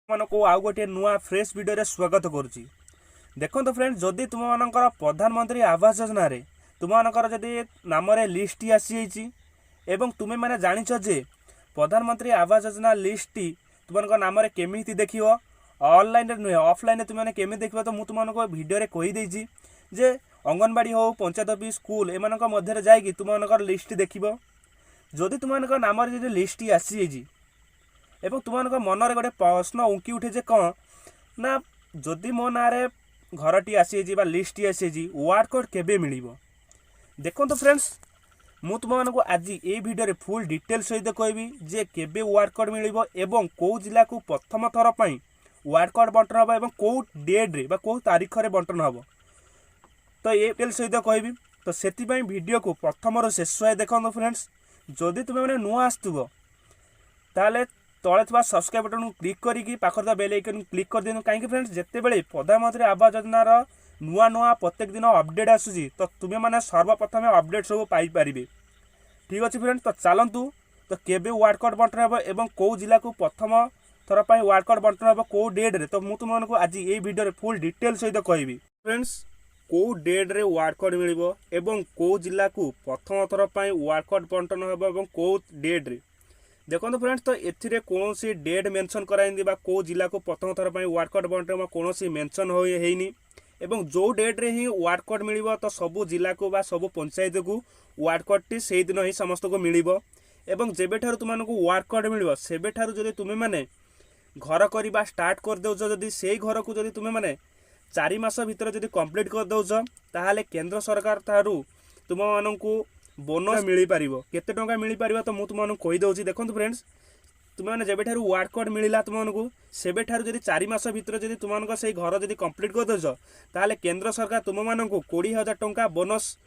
को आउ गोटे नुआ फ्रेश वीडियो स्वागत करुच्ची। देखो फ्रेंड्स, जदि तुम मानकर प्रधानमंत्री आवास योजना रे तुम मानकर जदि नाम लिस्ट आसी एवं तुम्हें मैंने जानिछ जे प्रधानमंत्री आवास योजना लिस्ट तुम नाम केमी देख ऑनलाइन नुहे ऑफलाइन तुम केमी देख तो मुझे तुमको भिडियो कहीदे जे अंगनवाड़ी हो पंचायत ऑफिस स्कूल एम जा तुम लिस्ट देख जदि तुम नाम लिस्ट आसी एवं तुम मनरे गोटे प्रश्न उंकी उठे जे कौन ना जदि मो ना घरटी आसी लिस्ट आसी वार्ड कोड केबे मिल देखो तो फ्रेंड्स मु तुमको आज ये वीडियो फुल डिटेल सहित कहबी जे केबे वार्ड कोड मिल एवं कौ जिला को प्रथम थर पर वार्ड कोड बंटन हम एवं कौ डेट रे कौ तारीख रे बंटन हम तो ये डिटेल सहित कहबी। तो से वीडियो को प्रथम शेष देखो फ्रेंड्स, जदि तुम मैंने नुआ आसुव ताले तले थोड़ा सब्सक्राइब बटन क्लिक करके पाखर बेल आइकन क्लिक कर दिनु। कहीं फ्रेंड्स जितेबाला प्रधानमंत्री आवास योजनार नुआ नुआ प्रत्येक दिन अपडेट आसूसी तो तुम्हें मैंने सर्वप्रथम अपडेट सब पाइपर। ठीक अच्छे फ्रेंड्स, तो चलतु तो केबे वार्ड कोड बंटन हम एवं कौ जिला को प्रथम थर पर वार्ड कोड बंटन हम कौ डेट रे तो मुझे तुमको आज ये वीडियो फुल डिटेल सहित कहबी। फ्रेंड्स कौ डेट रे वार्ड कोड मिल एवं कौ जिला को प्रथम थर पर वार्ड कोड बंटन हम कौ डेट रे देखो फ्रेंड्स। तो एथिरे कौन सी डेट मेंशन कराई कौ जिला को प्रथम थर पर वार्ड कोड बंटन कौन सी मेंशन होनी एवं जो डेट रे ही वार्ड कोड मिल तो सबू जिला को सबू पंचायत को वार्ड कोड टी से दिन ही समस्त को मिल एवं जेबे ठारू तुमको वार्ड कोड मिल सेबे ठारू जदि तुम्हें माने घर करवा स्टार्ट कर दौच जदि से घर को जदि तुम्हें माने 4 मास भितर जदि कंप्लीट कर दौच ताहले केंद्र सरकार तारू तुम मानू बोनस मिल पार केते टंका मिल पार तो मुझे तुमको कहीदे। देखो फ्रेंड्स तुमने जब वार्ड कोड मिलला तुमको सेबे ठारू जदि 4 मास भितर जदि तुमको से घर जदि कंप्लीट कर दौच ताहले केंद्र सरकार तुम मानू 20,000 टंका बोनस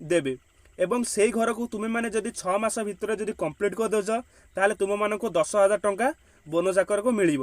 देवे एवं से घर को तुम्हें माने जदि 6 मास भितर जदि कंप्लीट कर दौच ताहले तुम मानू 10,000 टंका बोनस आकर को मिल।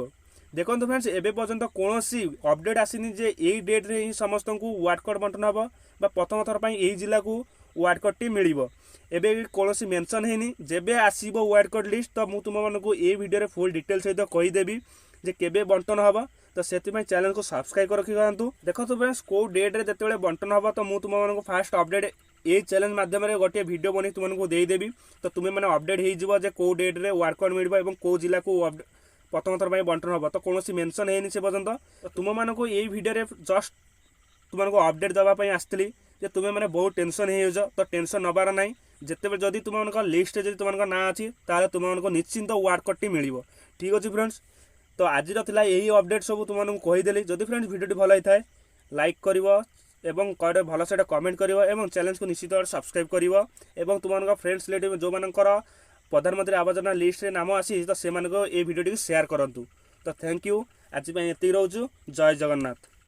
देखो फ्रेंड्स एबे पर्यंत कौन सी अपडेट आसीनी जे यही डेट रे ही समस्त को वार्ड कोड बंटन हम प्रथम थर पर यही जिला को वार्ड कोड टी मिल एबे कौन सी मेंशन है जेबे आसीबो वार्ड कोड लिस्ट तो मुझे तुमको ये वीडियो फुल डिटेल सहित कहीदेवी जे केबे बंटन हम तो से चैनल को सब्सक्राइब कर रखिथांतु। देखो तो फ्रेंड्स कौ डेट रे जेतेबेले बंटन हम तो मुझे तुमको फास्ट अपडेट ये चैनल माध्यम गोटे वीडियो बनी तुमको देदेवी तो तुम्हें मैंने अपडेट हो कौ डेट रे वार्ड कोड मिल और कौ जिला को प्रथम थर पर बंटन हम तो कौन सी मेंशन है से पर्यंत तो तुम मानक यही वीडियो जस्ट तुमको अपडेट देवाई आसती जे तुम्हें मैंने बहुत टेंशन हो तो टेंशन नबार ना जिते जदि तुम लिस्ट जब तुम ना अच्छी ताले तुमको निश्चिंत वार्ड कोड टी मिल। ठीक अच्छे फ्रेंड्स, तो आज यही अपडेट सब तुमको कहीदेली। जदि फ्रेंड्स वीडियो भल होता है लाइक कर एवं कड़े भल से कमेंट कर चैनल को निश्चित भाव सब्सक्राइब कर तुम फ्रेंड्स रिलेटिव जो मानकर प्रधानमंत्री आवास योजना लिस्ट रे नाम आसी तो से ये वीडियो शेयर करूँ। तो थैंक यू आज ये रोचु। जय जगन्नाथ।